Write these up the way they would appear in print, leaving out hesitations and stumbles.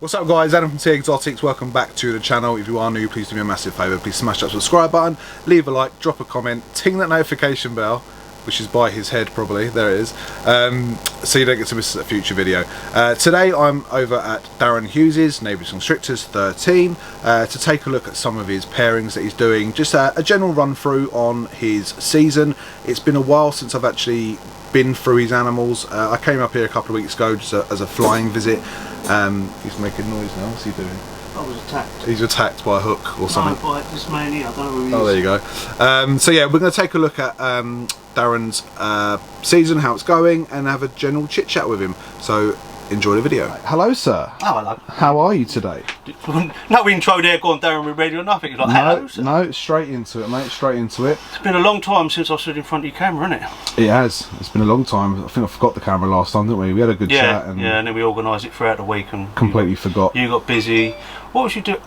What's up guys, Adam from T Exotics, welcome back to the channel. If you are new, please do me a massive favour, please smash that subscribe button, leave a like, drop a comment, ting that notification bell, which is by his head probably, there it is, so you don't get to miss a future video. Today I'm over at Darren Hughes' Neighbours Constrictors 13 to take a look at some of his pairings that he's doing, just a general run through on his season. It's been a while since I've actually been through his animals. I came up here a couple of weeks ago just as a flying visit. He's making noise now. What's he doing? I was attacked. He's attacked by a hook or something. No, by this man here. I don't know who he is. Oh, there you go. So yeah, we're going to take a look at Darren's season, how it's going, and have a general chit chat with him. So enjoy the video. Hello, sir. Oh, hello. How are you today? No intro there, go on, Darren, we're ready or nothing. It's like, hello, sir. No, straight into it, mate. Straight into it. It's been a long time since I stood in front of your camera, hasn't it? It has. It's been a long time. I think I forgot the camera last time, didn't we? We had a good chat. And yeah, and then we organised it throughout the week and completely forgot. You got busy. What was you doing?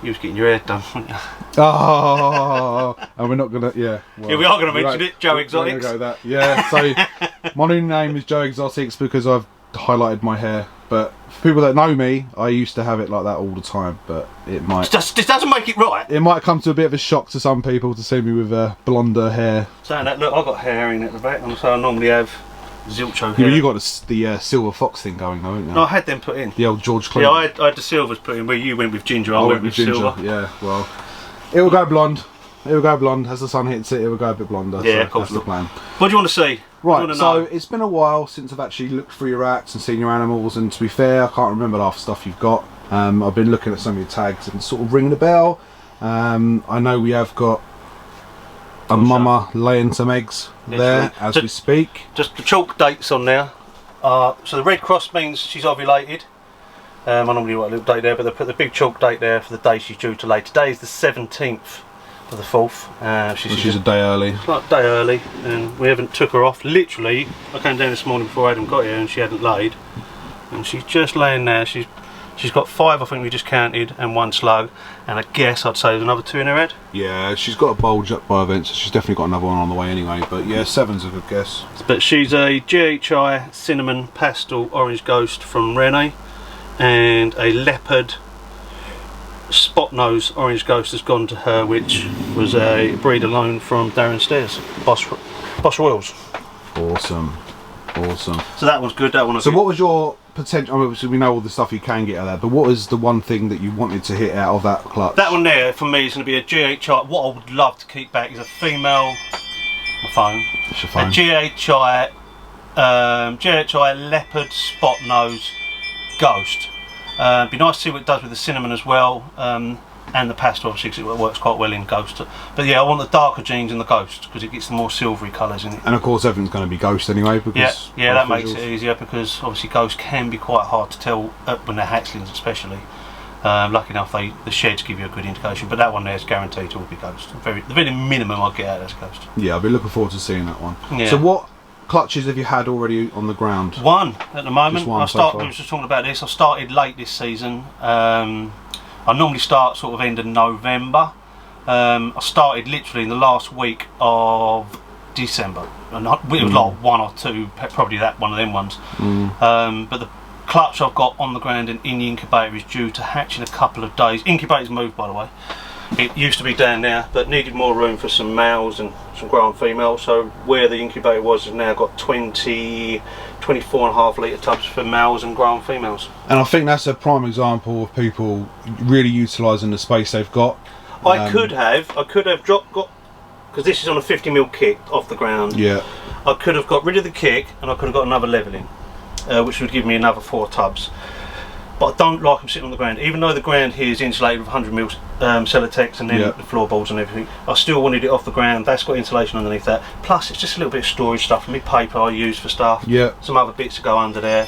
You was getting your hair done, weren't you? Oh, and we're not gonna. Yeah. Well, yeah, we are gonna mention it. Joe Exotics. Go that. Yeah. So my new name is Joe Exotics because I've highlighted my hair. But for people that know me, I used to have it like that all the time. But it might. This doesn't make it right. It might come to a bit of a shock to some people to see me with blonder hair. Saying that, look, I've got hair in at the back, and so I normally have Zilcho hair. Yeah, you got the silver fox thing going, though, haven't you? No, I had them put in. The old George Clooney. Yeah, I had the silvers put in. Where you went with ginger, I went with silver. Yeah, well, it will go blonde. It will go blonde as the sun hits it. It will go a bit blonder. Yeah, so of course. That's the plan. What do you want to see? Right, so it's been a while since I've actually looked through your racks and seen your animals, and to be fair, I can't remember half the stuff you've got. I've been looking at some of your tags and sort of ringing a bell. I know we have got a mama laying some eggs there as we speak. Just the chalk dates on there. So the red cross means she's ovulated. I normally write a little date there, but they put the big chalk date there for the day she's due to lay. Today is the 17th. For the 4th. She's a day early. Like a day early, and we haven't took her off. Literally, I came down this morning before Adam got here, and she hadn't laid, and she's just laying there. She's got 5, I think we just counted, and 1 slug, and I guess I'd say there's another 2 in her head. Yeah, she's got a bulge up by event, so she's definitely got another one on the way anyway. But yeah, 7's a good guess. But she's a GHI cinnamon pastel orange ghost from Rene, and a leopard spot nose orange ghost has gone to her, which was a breeder loan from Darren Stairs, Boss Royals. Awesome, awesome. So that one's good. That one. So what was your potential? I mean, obviously we know all the stuff you can get out of that, but what was the one thing that you wanted to hit out of that clutch? That one there for me is going to be a GHI. What I would love to keep back is a female. My phone. That's your phone. A GHI leopard spot nose ghost. Be nice to see what it does with the cinnamon as well, and the pastel obviously, because it works quite well in ghost. But yeah, I want the darker genes in the ghost because it gets the more silvery colours in it. And of course everything's going to be ghost anyway, because yeah, that makes it easier, because obviously ghosts can be quite hard to tell when they're hatchlings, especially. Lucky enough, the sheds give you a good indication, but that one there is guaranteed to be ghost. The very minimum I'll get out of this ghost. Yeah, I'll be looking forward to seeing that one. Yeah. So what clutches have you had already on the ground? 1 at the moment. Just 1 we were just talking about this. I started late this season. I normally start sort of end of November. I started literally in the last week of December, and it was like 1 or 2, probably one of them ones. But the clutch I've got on the ground and in the incubator is due to hatch in a couple of days. Incubator's moved, by the way. It used to be down there, but needed more room for some males and some grown females, so where the incubator was has now got 24.5 litre tubs for males and grown females. And I think that's a prime example of people really utilising the space they've got. I could have got, because this is on a 50mm kick off the ground. Yeah. I could have got rid of the kick and I could have got another levelling, which would give me another 4 tubs. But I don't like them sitting on the ground, even though the ground here is insulated with 100mm Celotex and then the floorboards and everything. I still wanted it off the ground. That's got insulation underneath that. Plus, it's just a little bit of storage stuff for me, paper I use for stuff. Yeah. Some other bits to go under there.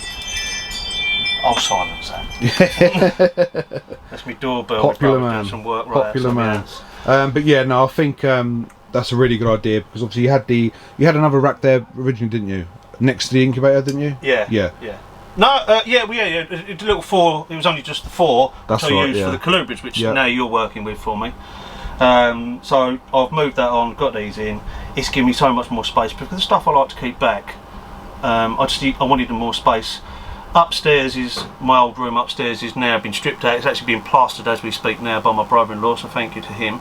I'll silence that. That's my doorbell. Popular man. Doing some work Popular man. But yeah, no, I think that's a really good idea, because obviously you had another rack there originally, didn't you? Next to the incubator, didn't you? Yeah. Yeah. No, it's a little 4. It was only just the 4 that's I used for the colubrids, which now you're working with for me. So I've moved that on, got these in. It's given me so much more space, because the stuff I like to keep back, I wanted more space. Upstairs is my old room. Upstairs is now been stripped out. It's actually being plastered as we speak now by my brother-in-law, so thank you to him.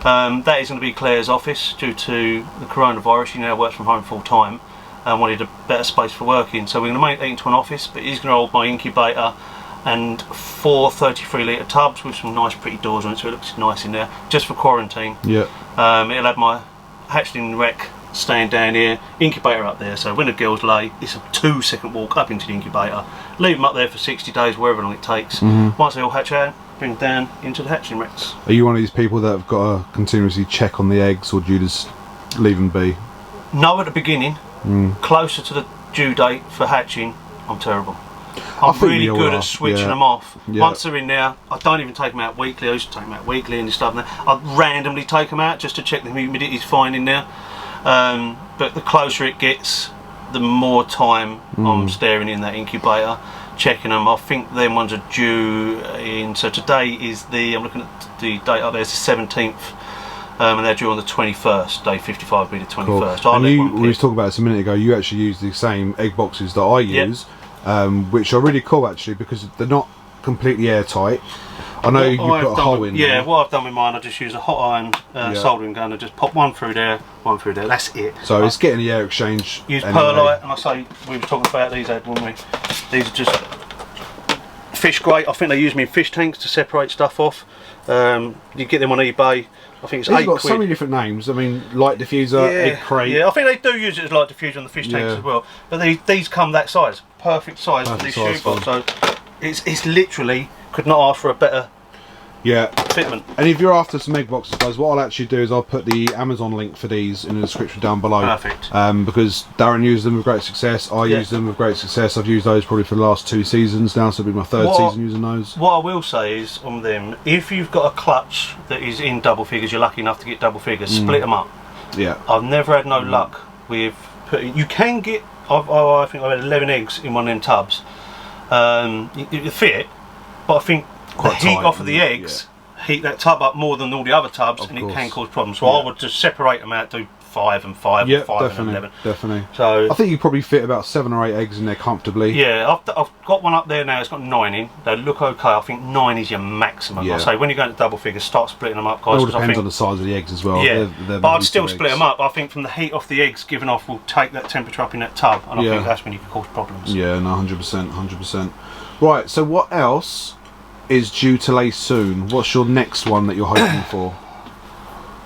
That is going to be Claire's office due to the coronavirus. She now works from home full time and wanted a better space for working, so we're going to make that into an office, but he's going to hold my incubator and 4 33 litre tubs with some nice pretty doors on it, so it looks nice in there, just for quarantine. Yeah. It'll have my hatchling rec staying down here, incubator up there, so when the girls lay, it's a 2-second walk up into the incubator, leave them up there for 60 days, wherever long it takes. Once they all hatch out, bring them down into the hatchling recs. Are you one of these people that have got to continuously check on the eggs, or do you just leave them be? No, at the beginning. Closer to the due date for hatching, I'm terrible. I'm really good at switching them off. Once they're in there, I don't even take them out weekly. I used to take them out weekly and stuff. I'd randomly take them out just to check the humidity's fine in there. But the closer it gets, the more time I'm staring in that incubator, checking them. I think them ones are due in. So today is I'm looking at the date up there. It's the 17th. And they're due on the 21st, day 55 will be the 21st. Cool. And we were talking about this a minute ago, you actually use the same egg boxes that I use, which are really cool actually, because they're not completely airtight. I know you put a hole in there. Yeah, what I've done with mine, I just use a hot iron soldering gun and just pop one through there, that's it. So it's getting the air exchange. Use perlite, and I say, we were talking about these, Ed, weren't we? These are just fish grate. I think they use them in fish tanks to separate stuff off. You get them on eBay. I think it's £8. Got so many different names. I mean, light diffuser, egg crate. Yeah, I think they do use it as light diffuser on the fish tanks as well. But these come that size, perfect size for this shoebox. So it's literally could not ask for a better fitment. And if you're after some egg boxes, guys, what I'll actually do is I'll put the Amazon link for these in the description down below. Perfect. Because Darren used them with great success. I used them with great success. I've used those probably for the last 2 seasons now, so it'll be my 3rd season using those. What I will say is on them, if you've got a clutch that is in double figures, you're lucky enough to get double figures, split them up. Yeah. I've never had no luck with putting. You can get. I think I've had 11 eggs in one of them tubs. You fit, but I think the heat off of the eggs heat that tub up more than all the other tubs, and it can cause problems. So I would just separate them out, do 5 and 5, 5 and 11. Definitely. So I think you probably fit about 7 or 8 eggs in there comfortably. Yeah, I've got one up there now. It's got 9 in. They look okay. I think 9 is your maximum. I say when you go into double figures, start splitting them up, guys. It all depends on the size of the eggs as well. Yeah, but I'd still split them up. I think from the heat off the eggs given off will take that temperature up in that tub, and I think that's when you can cause problems. Yeah, no, 100%, 100%. Right. So what else is due to lay soon? What's your next one that you're hoping for?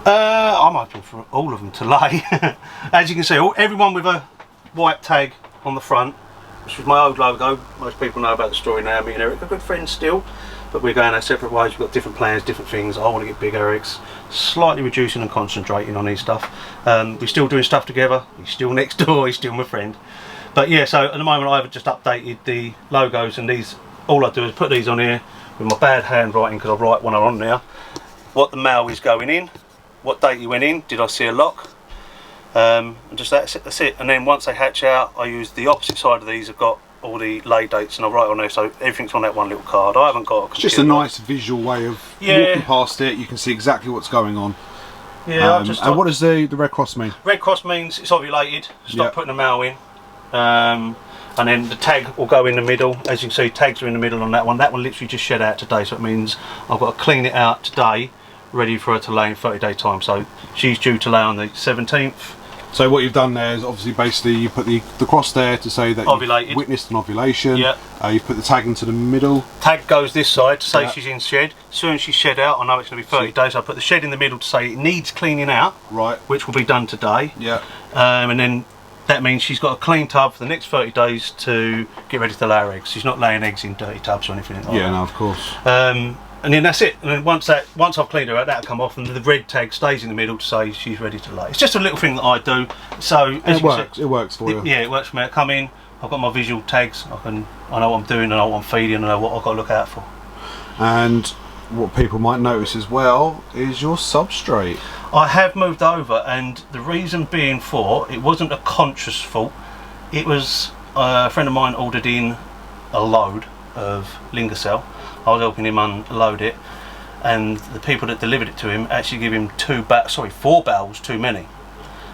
I'm hoping for all of them to lay. As you can see, everyone with a white tag on the front, which was my old logo. Most people know about the story now. Me and Eric are good friends still, but we're going our separate ways. We've got different plans, different things. I want to get bigger eggs, slightly reducing and concentrating on his stuff. We're still doing stuff together. He's still next door. He's still my friend. But yeah, so at the moment I've just updated the logos, and these. All I do is put these on here with my bad handwriting, because I write one on there. What the male is going in, what date he went in, did I see a lock, and just that's it. And then once they hatch out, I use the opposite side of these. I've got all the lay dates, and I write on there, so everything's on that one little card. I haven't got a computer. It's just a nice visual way of walking past it. You can see exactly what's going on. Yeah. And what does the Red Cross mean? Red Cross means it's ovulated. Stop putting the male in. And then the tag will go in the middle. As you can see, tags are in the middle on that one. That one literally just shed out today, so it means I've got to clean it out today, ready for her to lay in 30-day time. So she's due to lay on the 17th. So what you've done there is obviously basically you put the cross there to say that you've witnessed an ovulation. Yeah. You've put the tag into the middle. Tag goes this side to say she's in shed. As soon as she's shed out, I know it's going to be 30 days. So I put the shed in the middle to say it needs cleaning out. Right. Which will be done today. Yeah. And then that means she's got a clean tub for the next 30 days to get ready to lay her eggs. She's not laying eggs in dirty tubs or anything like that. Yeah, no, of course. And then that's it. And then once I've cleaned her out, that'll come off, and the red tag stays in the middle to say she's ready to lay. It's just a little thing that I do. So it works. It works for you. Yeah, it works for me. I come in, I've got my visual tags. I know what I'm doing, I know what I'm feeding, I know what I've got to look out for. And what people might notice as well is your substrate. I have moved over, and the reason being it wasn't a conscious fault. It was a friend of mine ordered in a load of Lingacell. I was helping him unload it, and the people that delivered it to him actually gave him 4 barrels too many.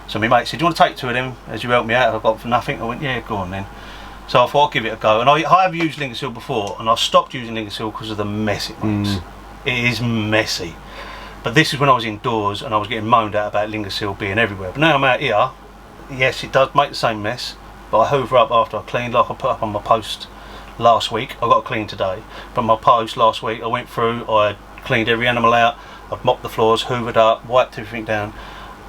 So my mate said, "Do you want to take 2 of them as you help me out? I've got for nothing." I went, "Yeah, go on then." So I thought I'd give it a go. And I have used Lingersil before, and I stopped using Lingersil because of the mess it makes. It is messy. But this is when I was indoors and I was getting moaned at about Lingersil being everywhere. But now I'm out here, yes, it does make the same mess, but I hoover up after I cleaned, like I put up on my post last week. I got to clean today, but my post last week I went through, I cleaned every animal out, I've mopped the floors, hoovered up, wiped everything down,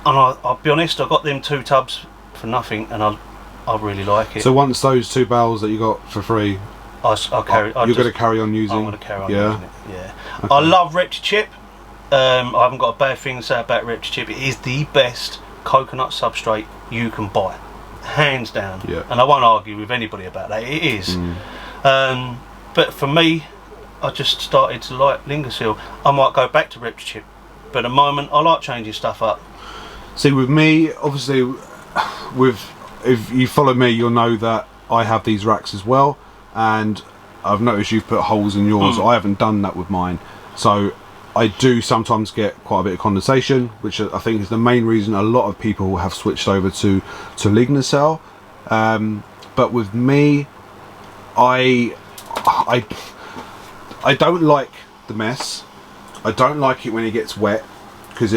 and I'll be honest, I got them 2 tubs for nothing, and I really like it. So once those 2 barrels that you got for free, I'll carry. You're going to carry on using. I'm going to carry on using it. Yeah. Okay. I love ReptiChip. I haven't got a bad thing to say about ReptiChip. It is the best coconut substrate you can buy, hands down. Yeah. And I won't argue with anybody about that. It is. But for me, I just started to like Lingersil. I might go back to ReptiChip, but at the moment I like changing stuff up. See, with me, obviously, if you follow me, you'll know that I have these racks as well, and I've noticed you've put holes in yours. I haven't done that with mine, so I do sometimes get quite a bit of condensation, which I think is the main reason a lot of people have switched over to Lignicell. But with me, I don't like the mess. I don't like it when it gets wet, because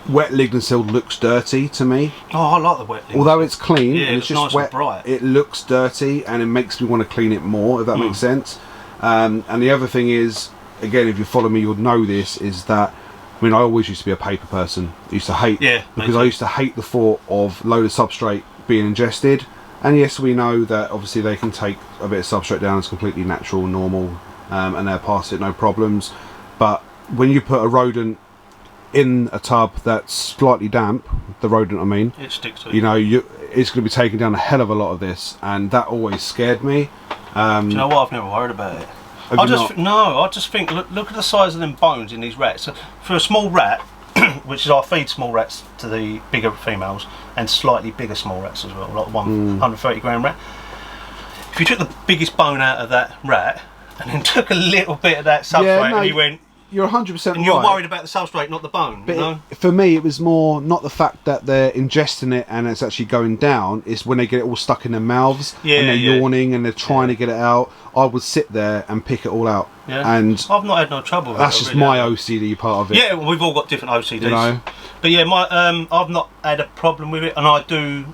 wet Lignicell looks dirty to me. Oh, I like the wet Lignicell. Although it's clean, yeah, and it's just nice wet, and bright. it looks dirty, and it makes me want to clean it more, if that makes sense. And the other thing is, again, if you follow me, you'll know this, is that, I mean, I always used to be a paper person. I used to hate, because I used to hate the thought of load of substrate being ingested. And yes, we know that obviously they can take a bit of substrate down, it's completely natural, normal, and they'll pass it, no problems. But when you put a rodent in a tub that's slightly damp, the rodent I mean, it sticks to it. You know, it's going to be taking down a hell of a lot of this, and that always scared me. Do you know what? I've never worried about it. I just think look at the size of them bones in these rats. So for a small rat, which is, I feed small rats to the bigger females and slightly bigger small rats as well, like 130 gram rat. If you took the biggest bone out of that rat and then took a little bit of that substrate and you went, you're 100% right. And you're worried about the substrate, not the bone. But you know? For me, it was more not the fact that they're ingesting it and it's actually going down. It's when they get it all stuck in their mouths and they're yawning and they're trying to get it out. I would sit there and pick it all out. Yeah. And I've not had no trouble with that's just my OCD part of it. Yeah, well, we've all got different OCDs. You know? But yeah, I've not had a problem with it, and I do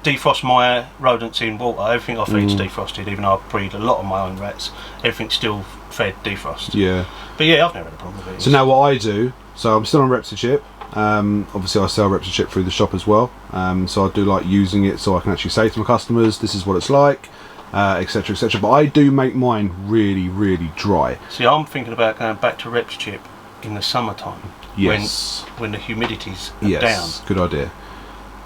defrost my rodents in water. Everything I feed's defrosted, even though I breed a lot of my own rats. Everything's still fed defrost. Yeah. But yeah, I've never had a problem with it. So now what I do, so I'm still on ReptiChip. Obviously I sell ReptiChip through the shop as well. So I do like using it so I can actually say to my customers, this is what it's like, etc, etc. But I do make mine really, really dry. See, I'm thinking about going back to ReptiChip in the summertime. Yes. When the humidity's down. Good idea.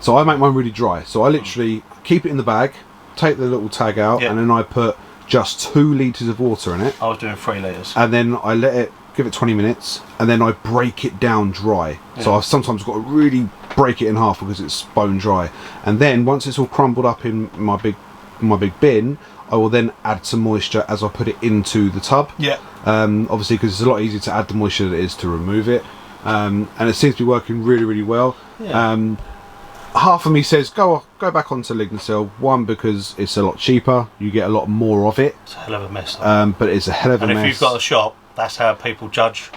So I make mine really dry. So I literally keep it in the bag, take the little tag out, and then I put just 2 litres of water in it. I was doing 3 litres. And then I let it, give it 20 minutes, and then I break it down dry. So I've sometimes got to really break it in half because it's bone dry. And then once it's all crumbled up in my big bin, I will then add some moisture as I put it into the tub. Yeah. Obviously, because it's a lot easier to add the moisture than it is to remove it. And it seems to be working really, really well. Yeah. Half of me says go back onto Lignicell. One, because it's a lot cheaper, you get a lot more of it. It's a hell of a mess. But it's a hell of a mess. And if you've got a shop, that's how people judge.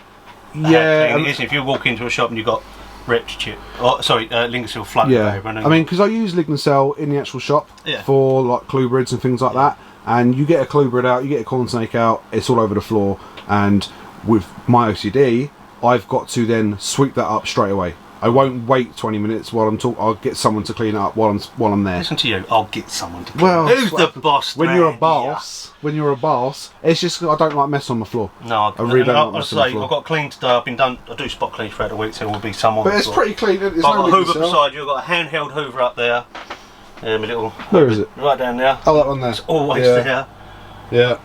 Yeah. If you walk into a shop and you've got ReptiChip, Lignicell floating over. I mean, because I use Lignicell in the actual shop for like clubrids and things like that. And you get a clubrid out, you get a corn snake out, it's all over the floor. And with my OCD, I've got to then sweep that up straight away. I won't wait 20 minutes while I'm talking. I'll get someone to clean it up while I'm there. Listen to you. I'll get someone to clean it up. Who's the boss? When you're a boss, it's just I don't like mess on the floor. No, I really don't like mess on the floor. I've got clean today. I've been done. I do spot cleans throughout the week, so there will be someone. But it's pretty clean. It's I've got a Hoover beside you. I've got a handheld Hoover up there. My little. Where is it? Right down there. Oh, that one there. It's always there. Yeah.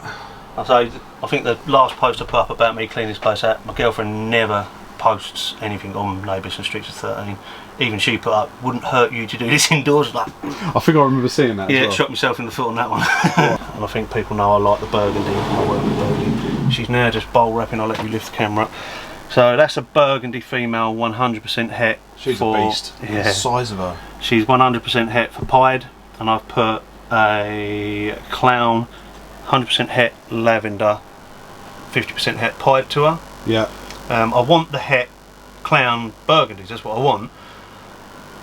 I think the last post I put up about me cleaning this place out, my girlfriend never posts anything on Neighbours Constrictors 13. Even she put up, wouldn't hurt you to do this indoors. Like, I think I remember seeing that. Yeah, shot myself in the foot on that one. And I think people know I like the burgundy. I work with burgundy. She's now just bowl wrapping. I'll let you lift the camera up. So that's a burgundy female, 100% het. She's a beast. Yeah. The size of her. She's 100% het for pied, and I've put a clown, 100% het lavender, 50% het pied to her. Yeah. I want the het clown burgundies, that's what I want.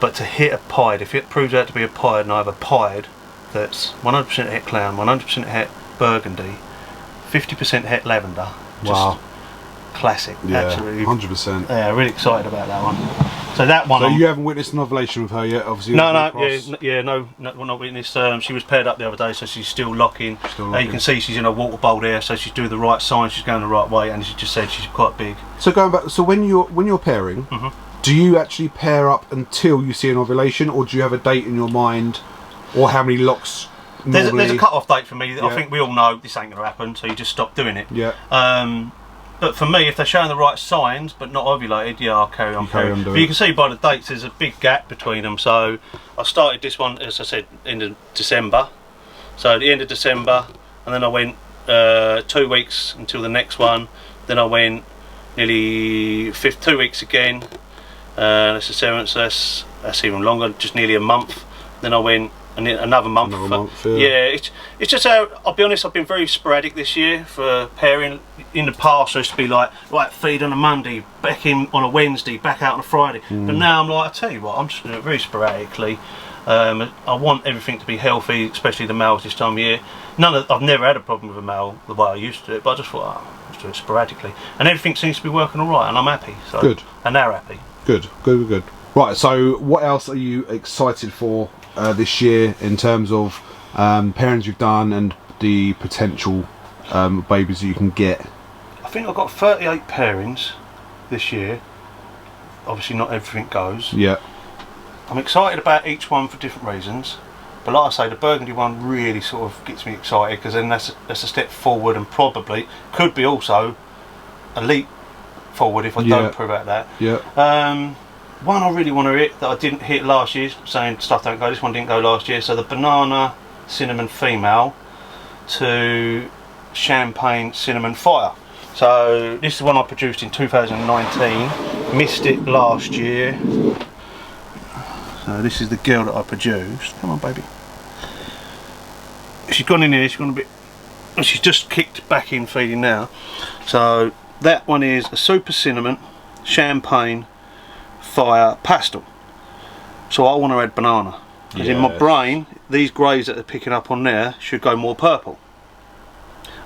But to hit a pied, if it proves out to be a pied and I have a pied that's 100% het clown, 100% het burgundy, 50% het lavender, just wow. classic. Yeah, absolutely. 100%. Yeah, really excited about that one. So that one. So you haven't witnessed an ovulation with her yet, obviously. No, not witnessed. She was paired up the other day, so she's still locking. You can see she's in a water bowl there, so she's doing the right sign. She's going the right way, and she just said she's quite big. So going back, so when you're pairing, do you actually pair up until you see an ovulation, or do you have a date in your mind, or how many locks? There's a cut-off date for me. I think we all know this ain't going to happen, so you just stop doing it. Yeah. But for me, if they're showing the right signs but not ovulated, yeah, I'll carry on. But you can see by the dates there's a big gap between them. So I started this one, as I said, end of December. So at the end of December, and then I went 2 weeks until the next one. Then I went nearly 2 weeks again. That's the 7th, so that's even longer, just nearly a month. Then I went another month. Yeah, it's just how, I'll be honest, I've been very sporadic this year for pairing. In the past I used to be like, right, feed on a Monday, back in on a Wednesday, back out on a Friday. But now I'm like, I tell you what, I'm just doing it very sporadically. I want everything to be healthy, especially the males this time of year. I've never had a problem with a male the way I used to do it, but I just thought, let's do it sporadically. And everything seems to be working alright, and I'm happy. So, good. And they're happy. Good. Right, so what else are you excited for this year in terms of pairings you've done and the potential babies that you can get? I think I've got 38 pairings this year. Obviously not everything goes. Yeah. I'm excited about each one for different reasons, but like I say, the burgundy one really sort of gets me excited, because then that's a step forward, and probably could be also a leap forward if I don't prove out that. Yeah. One I really want to hit that I didn't hit last year, saying stuff don't go, this one didn't go last year, so the banana cinnamon female to champagne cinnamon fire. So this is the one I produced in 2019, missed it last year. So this is the girl that I produced. Come on, baby. She's gone in here, she's gone a bit, she's just kicked back in feeding now. So that one is a super cinnamon champagne fire pastel. So I want to add banana, because in my brain these greys that they're picking up on there should go more purple,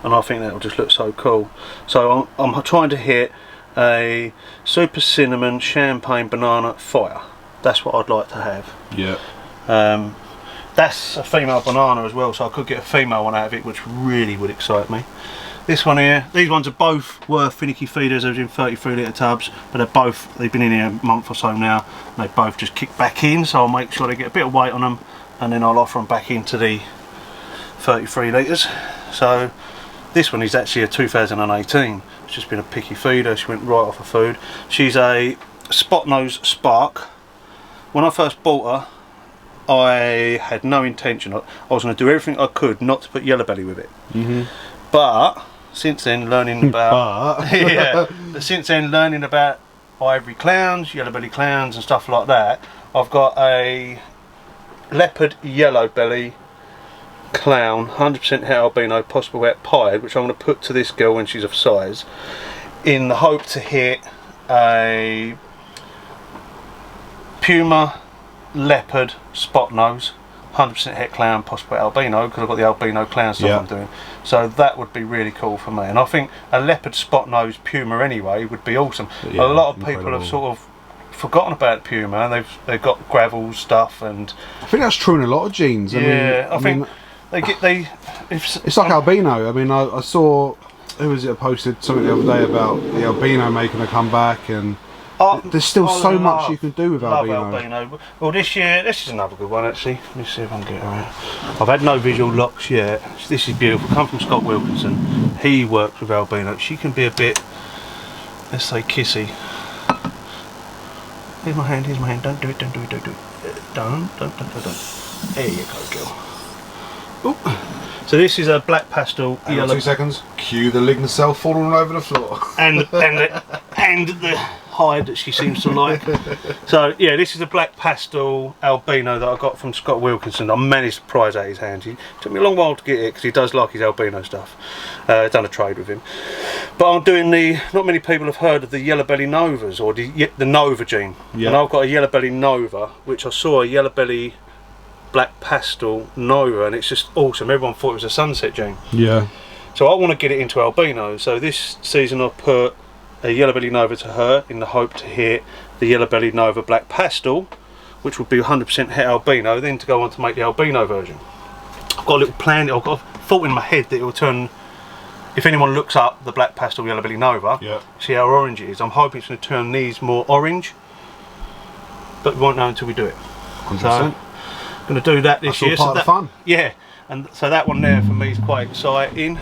and I think that will just look so cool. So I'm trying to hit a super cinnamon champagne banana fire. That's what I'd like to have. Yeah. That's a female banana as well, so I could get a female one out of it, which really would excite me. This one here, these ones are both were finicky feeders. They're in 33 litre tubs, but they've been in here a month or so now, and they both just kick back in, so I'll make sure they get a bit of weight on them, and then I'll offer them back into the 33 litres. So this one is actually a 2018. It's just been a picky feeder. She went right off of food. She's a spot nose spark. When I first bought her, I had no intention. I was going to do everything I could not to put yellow belly with it. But since then, learning about since then learning about ivory clowns, yellow belly clowns, and stuff like that, I've got a leopard yellow belly clown, 100% het albino, possible wet pied, which I'm going to put to this girl when she's of size, in the hope to hit a puma leopard spot nose, 100% het clown, possible albino, because I've got the albino clown stuff I'm doing. So that would be really cool for me, and I think a leopard spot nose puma anyway would be awesome. A lot of people have sort of forgotten about puma, and they've got gravel stuff, and I think that's true in a lot of genes. I mean, it's like albino. I mean, I saw, who was it, posted something the other day about the albino making a comeback, and there's still so much you can do with albino. Well, this year, this is another good one actually. Let me see if I can get her out. I've had no visual locks yet. This is beautiful. Come from Scott Wilkinson. He works with albino. She can be a bit, let's say, kissy. Here's my hand. Here's my hand. Don't do it. Don't do it. Don't do it. Don't. There you go, girl. Ooh. So this is a black pastel yellow. 2 seconds. Cue the lignin cell falling all over the floor. and the hide that she seems to like. So yeah, this is a black pastel albino that I got from Scott Wilkinson. I managed to prize out his hands. It took me a long while to get it because he does like his albino stuff. Done a trade with him. But I'm doing not many people have heard of the yellow belly novas or the Nova gene. Yeah. And I've got a yellow belly nova, which I saw a yellow belly black pastel nova, and it's just awesome. Everyone thought it was a sunset gene. Yeah. So I want to get it into albino. So this season I've put a yellow belly nova to her in the hope to hit the yellow belly nova black pastel, which would be 100% het albino, then to go on to make the albino version. I've got a little plan, I've got a thought in my head that it will turn, if anyone looks up the black pastel yellow belly nova, see how orange it is. I'm hoping it's going to turn these more orange, but we won't know until we do it. 100%. So I'm going to do that this year. That's all part of the fun. Yeah, and so that one there for me is quite exciting.